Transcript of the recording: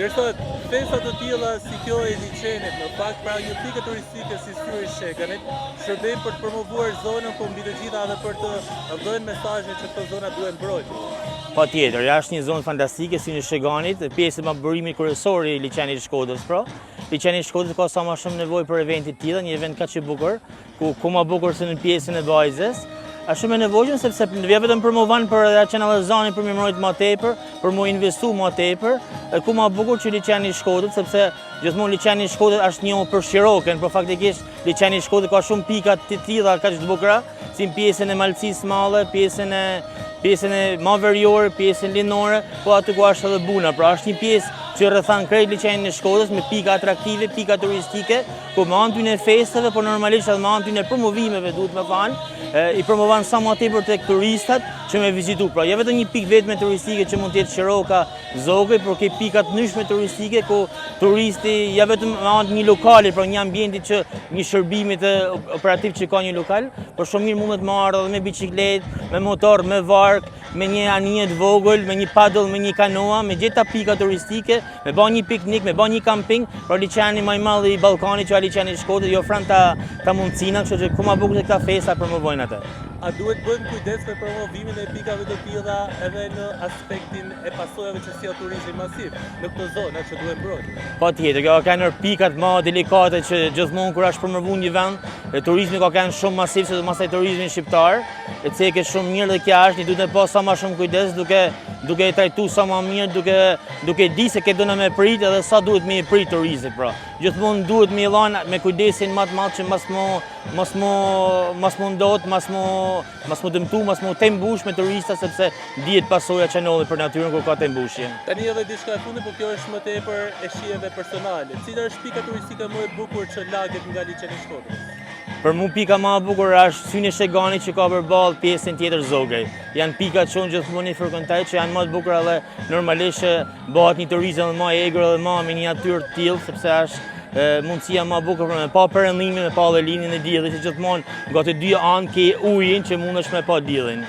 Ndërsa festa të tilla si kjo e liçenit, në fakt pra një pikë turistike si Syri i Shekanit, shërbejnë për të promovuar zonën, po mbi të gjitha edhe për të dhënë mesazhin që këto zona duhen mbrojtur. Patjetër, është një zonë fantastike si në Sheganit, pjesë e burimit kryesor i liçenit të Shkodrës, pra. Liçeni i Shkodrës ka sa më shumë nevojë për evente të tilla, një event kaq i bukur, ku më bukur se në pjesën e Bajzës. Është shumë e nevojshme sepse vjen vetëm promovon për racionalizimin për mimërit më tepër, për më investu më tepër, ku më bukur që liçeni i Shkodrës, sepse gjithmonë liçeni i Shkodrës është një për Shirokën, por faktikisht liçeni i Shkodrës ka shumë pika të tilla kaq të bukura, si pjesën e Malësisë Malle, pjesën e Maveriore, pjesën linore, po aty ku është edhe Buna, pra është një pjesë që rrethon krejt liçenin e Shkodrës me pika atraktive, pika turistike, ku me anë e festave, por normalisht edhe me anë e promovimeve duhet me thënë, i promovon sa më tepër tek turistat që me vizitu. Pra jo vetëm një pikë vetëm turistike që mund të jetë Shiroka, Zogëj, por ke pika të ndryshme turistike ku turisti ja vetëm me anë një lokali, pra një ambienti që një shërbimi të operativ që ka një lokal, por shumë mirë mund të marrë edhe me biçikletë, me motor, me vark, me një anije të vogël, me një paddle, me një kanoa, me gjitha pika turistike, me bën një piknik, me bën një camping, pra liçeni më i madh i Ballkanit që liçeni i Shkodrës, i ofron ta mundësina, kështu që ku më bukur se këta festa promovojnë atë. A duhet bëjmë kujdes me promovimin e pikave të tilla edhe në aspektin e pasojave që sjell turizmi masiv në këto zona që duhen mbrojtur? Patjetër, kjo ka ndër pikat më delikate që gjithmonë kur është promovuar një vend, turizmi ka qenë shumë masiv se mos ai turizmi shqiptar, e cekë shumë mirë dhe kjo është, duhet të pas sa më shumë kujdes duke e trajtu sa më mirë, duke di se ke dëna me prit edhe sa duhet me i prit turistit, pra. Gjithmonë duhet me i lanë me kujdesin më të madh që mos mundot, mos më dëmtu, mos më të mbush me turista sepse dihet pasoja që ndodhin për natyrën kur ka të mbushje. Tani edhe diçka e fundit, por kjo është më tepër e shijeve personale. Cila është pika turistike më e bukur që laget nga liçeni i Shkodrës? Për mu pika më e bukur është Syni i Sheganit që ka përballë pjesën tjetër Zogëj. Janë pika që unë gjithmonë i frekuentoj që janë më të bukura dhe normalisht bëhet një turizëm më i egër dhe më me një natyrë të tillë sepse është mundësia më e bukur për me pa perëndimin, me pa edhe linjën e diellit që gjithmonë nga të dy anë ke ujin që mundesh me pa diellin.